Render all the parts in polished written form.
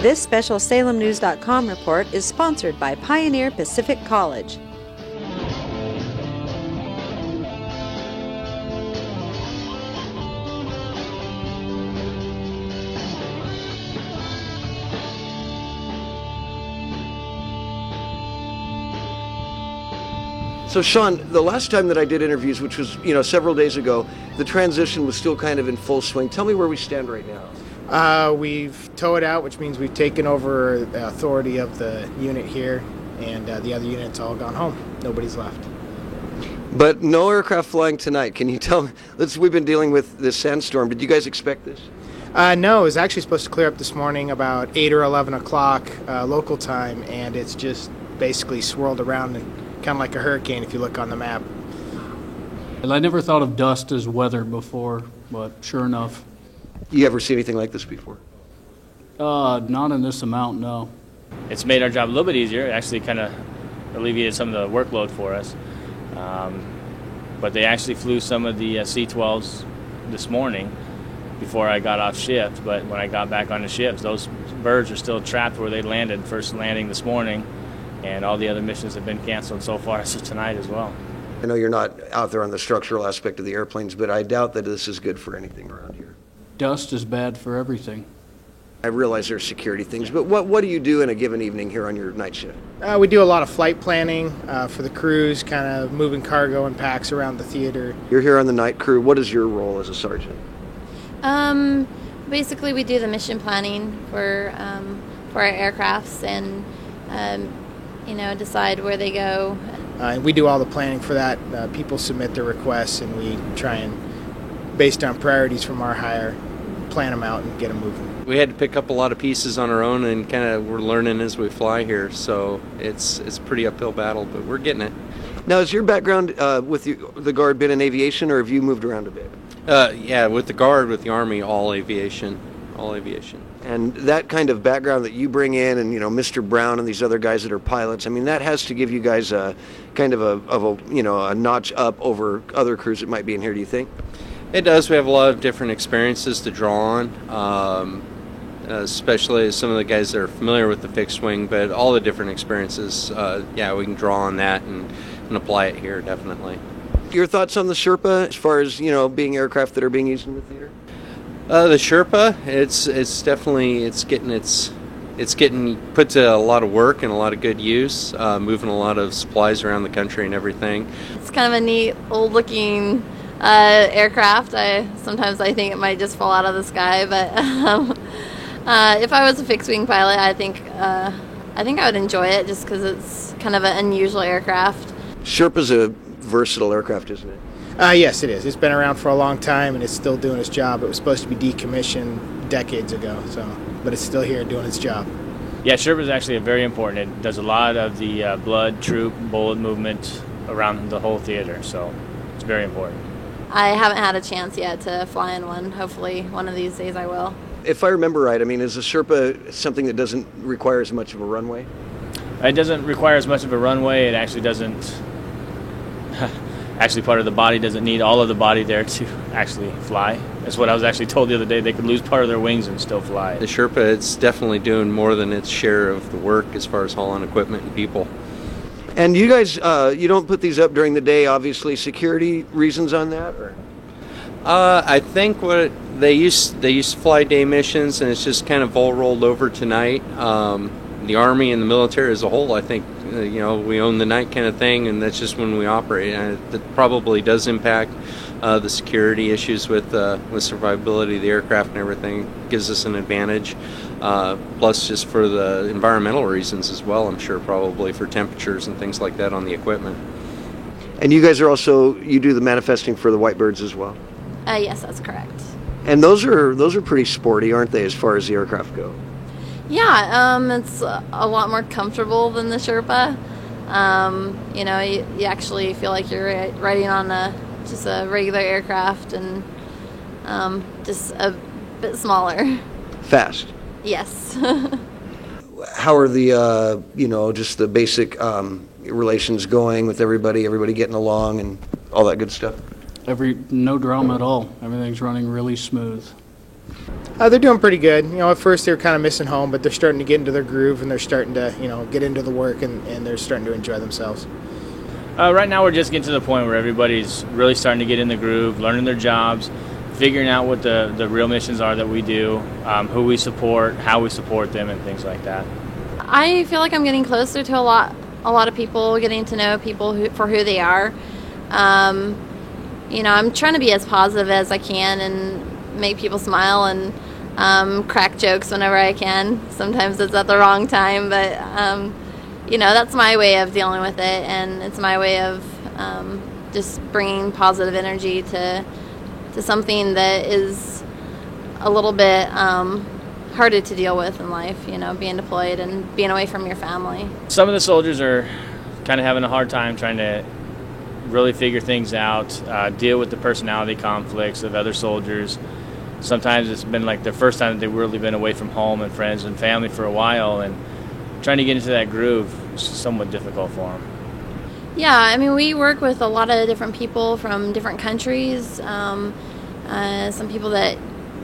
This special SalemNews.com report is sponsored by Pioneer Pacific College. So Sean, the last time that I did interviews, which was several days ago, the transition was still kind of in full swing. Tell me where we stand right now. We've towed out, which means we've taken over the authority of the unit here, and the other unit's all gone home. Nobody's left. But no aircraft flying tonight. Can you tell me? We've been dealing with this sandstorm. Did you guys expect this? No, it was actually supposed to clear up this morning about 8 or 11 o'clock local time, and it's just basically swirled around and kind of like a hurricane if you look on the map. I never thought of dust as weather before, but sure enough. You ever see anything like this before? Not in this amount, no. It's made our job a little bit easier. It actually kind of alleviated some of the workload for us. But they actually flew some of the C-12s this morning before I got off shift. But when I got back on the shift, those birds are still trapped where they landed, first landing this morning. And all the other missions have been canceled so far, so tonight as well. I know you're not out there on the structural aspect of the airplanes, but I doubt that this is good for anything around here. Dust is bad for everything. I realize there's security things, but what do you do in a given evening here on your night shift? We do a lot of flight planning for the crews, kind of moving cargo and packs around the theater. You're here on the night crew. What is your role as a sergeant? Basically, we do the mission planning for our aircrafts and decide where they go. And we do all the planning for that. People submit their requests, and we try and, based on priorities from our hire, plan them out and get them moving. We had to pick up a lot of pieces on our own, and kind of we're learning as we fly here, so it's a pretty uphill battle, but we're getting it. Now, has your background with the Guard been in aviation, or have you moved around a bit? Yeah, with the Guard, with the Army, all aviation. And that kind of background that you bring in, and Mr. Brown and these other guys that are pilots, I mean, that has to give you guys a kind of a notch up over other crews that might be in here. Do you think? It does. We have a lot of different experiences to draw on, especially some of the guys that are familiar with the fixed wing. But all the different experiences, we can draw on that and apply it here definitely. Your thoughts on the Sherpa as far as being aircraft that are being used in the theater? The Sherpa, it's definitely getting put to a lot of work and a lot of good use, moving a lot of supplies around the country and everything. It's kind of a neat, old-looking aircraft. Sometimes I think it might just fall out of the sky, but if I was a fixed-wing pilot, I think I would enjoy it just because it's kind of an unusual aircraft. Sherpa's a versatile aircraft, isn't it? Yes, it is. It's been around for a long time, and it's still doing its job. It was supposed to be decommissioned decades ago, but it's still here doing its job. Yeah, Sherpa is actually very important. It does a lot of the blood, troop, bullet movement around the whole theater, so it's very important. I haven't had a chance yet to fly in one. Hopefully one of these days I will. If I remember right, I mean, is a Sherpa something that doesn't require as much of a runway? It doesn't require as much of a runway. It actually doesn't... Actually, part of the body doesn't need all of the body there to actually fly. That's what I was actually told the other day. They could lose part of their wings and still fly. The Sherpa, it's definitely doing more than its share of the work as far as hauling equipment and people. And you guys, you don't put these up during the day, obviously. Security reasons on that, or? I think what they used to fly day missions, and it's just kind of all rolled over tonight. The Army and the military as a whole, I think, we own the night kind of thing, and that's just when we operate. And that probably does impact the security issues with survivability of the aircraft and everything. Gives us an advantage. Plus, just for the environmental reasons as well, I'm sure, probably for temperatures and things like that on the equipment. And you guys are also, you do the manifesting for the Whitebirds as well? Yes, that's correct. And those are pretty sporty, aren't they, as far as the aircraft go? Yeah, it's a lot more comfortable than the Sherpa. You actually feel like you're riding on just a regular aircraft, and just a bit smaller. Fast. Yes. How are the just the basic relations going with everybody getting along and all that good stuff? No drama at all. Everything's running really smooth. They're doing pretty good. At first they were kind of missing home, but they're starting to get into their groove, and they're starting to, get into the work, and they're starting to enjoy themselves. Right now we're just getting to the point where everybody's really starting to get in the groove, learning their jobs, figuring out what the real missions are that we do, who we support, how we support them, and things like that. I feel like I'm getting closer to a lot of people, getting to know people for who they are. I'm trying to be as positive as I can and make people smile and crack jokes whenever I can. Sometimes it's at the wrong time, but that's my way of dealing with it, and it's my way of just bringing positive energy to something that is a little bit harder to deal with in life, being deployed and being away from your family. Some of the soldiers are kind of having a hard time trying to really figure things out, deal with the personality conflicts of other soldiers. Sometimes it's been like the first time that they've really been away from home and friends and family for a while, and trying to get into that groove is somewhat difficult for them. Yeah, we work with a lot of different people from different countries, some people that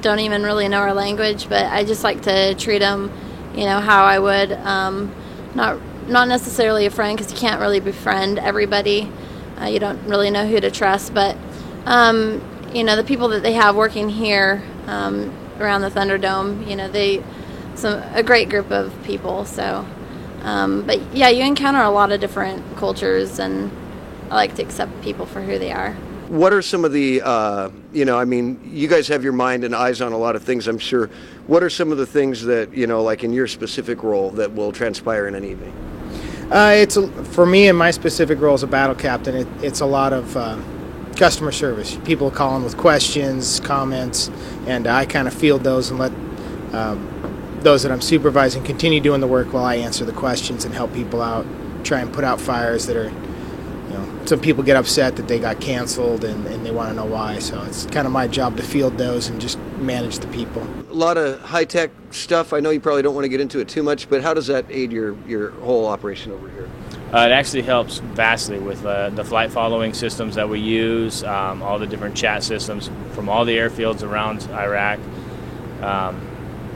don't even really know our language, but I just like to treat them, how I would, not necessarily a friend, because you can't really befriend everybody. You don't really know who to trust, but the people that they have working here around the Thunderdome, a great group of people. So, but yeah, you encounter a lot of different cultures, and I like to accept people for who they are. What are some of the, you guys have your mind and eyes on a lot of things, I'm sure. What are some of the things that, like in your specific role, that will transpire in an evening? For me, in my specific role as a battle captain, it's a lot of customer service. People calling with questions, comments, and I kind of field those and let those that I'm supervising continue doing the work while I answer the questions and help people out, try and put out fires that are, some people get upset that they got canceled and they want to know why. So it's kind of my job to field those and just manage the people. A lot of high-tech stuff. I know you probably don't want to get into it too much, but how does that aid your whole operation over here? It actually helps vastly with the flight following systems that we use, all the different chat systems from all the airfields around Iraq.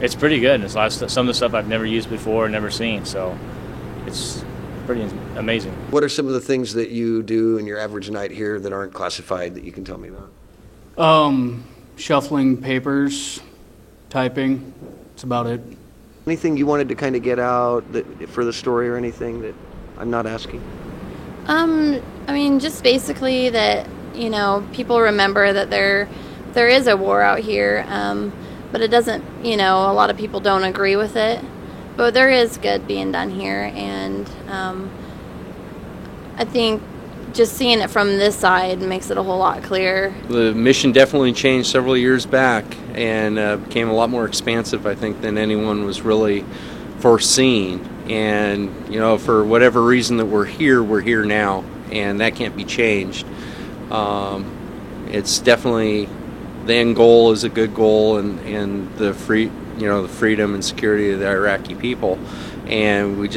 It's pretty good. It's some of the stuff I've never used before, never seen, so it's pretty amazing. What are some of the things that you do in your average night here that aren't classified that you can tell me about? Shuffling papers, typing. That's about it. Anything you wanted to kind of get out for the story or anything that I'm not asking? Just basically that, people remember that there is a war out here, but it doesn't, a lot of people don't agree with it. But there is good being done here, and I think just seeing it from this side makes it a whole lot clearer. The mission definitely changed several years back and became a lot more expansive, I think, than anyone was really foreseeing. And, for whatever reason that we're here now, and that can't be changed. It's definitely, the end goal is a good goal, and the freedom and security of the Iraqi people, and we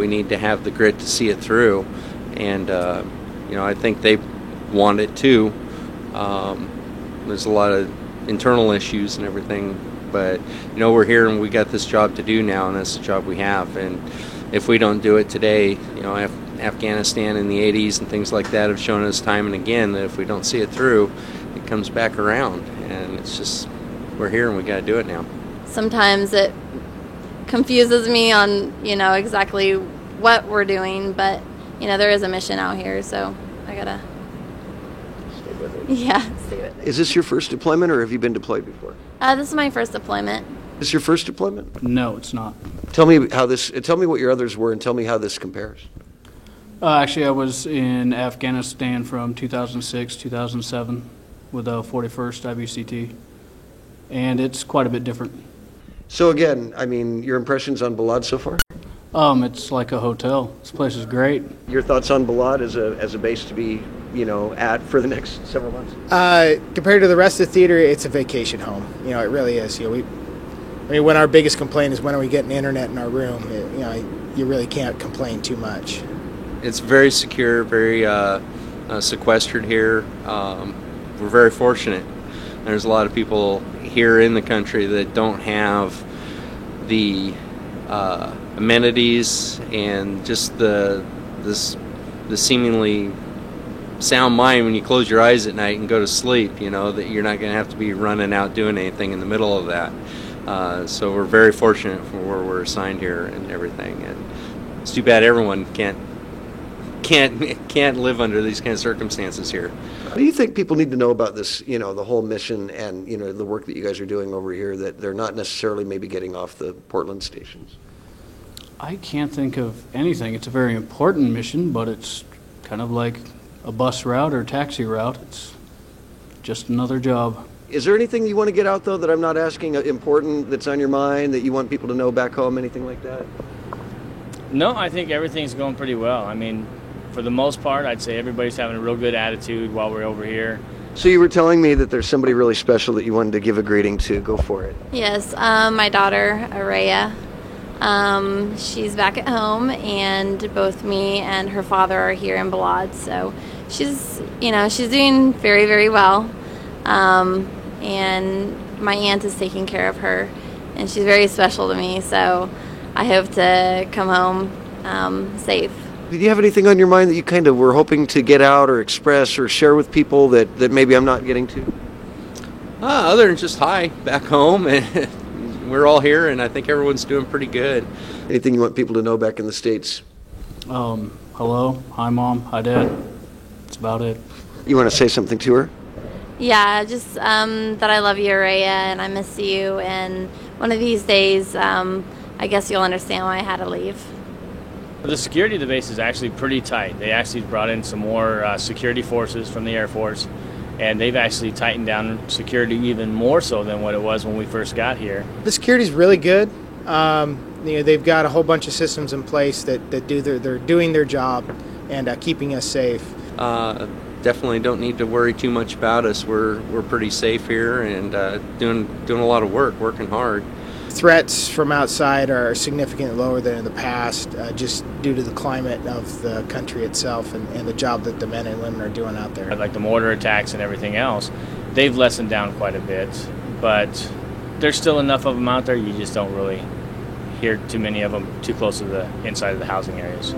need to have the grit to see it through, and I think they want it too. There's a lot of internal issues and everything, but we're here and we got this job to do now, and that's the job we have. And if we don't do it today, Afghanistan in the 80s and things like that have shown us time and again that if we don't see it through, it comes back around, and it's just, we're here and we got to do it now. Sometimes it confuses me on, exactly what we're doing, but, there is a mission out here, so I gotta Stay with it. Yeah, stay with it. Is this your first deployment, or have you been deployed before? This is my first deployment. Is this your first deployment? No, it's not. Tell me what your others were, and tell me how this compares. Actually, I was in Afghanistan from 2006, 2007 with the 41st IBCT, and it's quite a bit different. So again, your impressions on Balad so far? It's like a hotel. This place is great. Your thoughts on Balad as a base to be, at for the next several months? Compared to the rest of the theater, it's a vacation home. It really is. When our biggest complaint is when are we getting internet in our room, you really can't complain too much. It's very secure, very sequestered here. We're very fortunate. There's a lot of people here in the country that don't have the amenities and just the seemingly sound mind when you close your eyes at night and go to sleep, you know, that you're not going to have to be running out doing anything in the middle of that. So we're very fortunate for where we're assigned here and everything. And it's too bad everyone can't live under these kind of circumstances here. What do you think people need to know about this, you know, the whole mission and, you know, the work that you guys are doing over here that they're not necessarily maybe getting off the Portland stations? I can't think of anything. It's a very important mission, but it's kind of like a bus route or taxi route. It's just another job. Is there anything you want to get out, though, that I'm not asking, important that's on your mind that you want people to know back home, anything like that? No, I think everything's going pretty well. I mean, for the most part, I'd say everybody's having a real good attitude while we're over here. So you were telling me that there's somebody really special that you wanted to give a greeting to. Go for it. Yes, my daughter, Araya. She's back at home, and both me and her father are here in Balad. So she's doing very, very well. And my aunt is taking care of her, and she's very special to me. So I hope to come home safe. Did you have anything on your mind that you kind of were hoping to get out or express or share with people that maybe I'm not getting to? Other than just hi, back home, and we're all here, and I think everyone's doing pretty good. Anything you want people to know back in the States? Hello, hi Mom, hi Dad. That's about it. You want to say something to her? Yeah, just that I love you, Araya, and I miss you. And one of these days, I guess you'll understand why I had to leave. The security of the base is actually pretty tight. They actually brought in some more security forces from the Air Force, and they've actually tightened down security even more so than what it was when we first got here. The security's really good. They've got a whole bunch of systems in place that they're doing their job and keeping us safe. Definitely don't need to worry too much about us. We're pretty safe here and doing a lot of working hard. Threats from outside are significantly lower than in the past, just due to the climate of the country itself and the job that the men and women are doing out there. Like the mortar attacks and everything else, they've lessened down quite a bit, but there's still enough of them out there. You just don't really hear too many of them too close to the inside of the housing areas.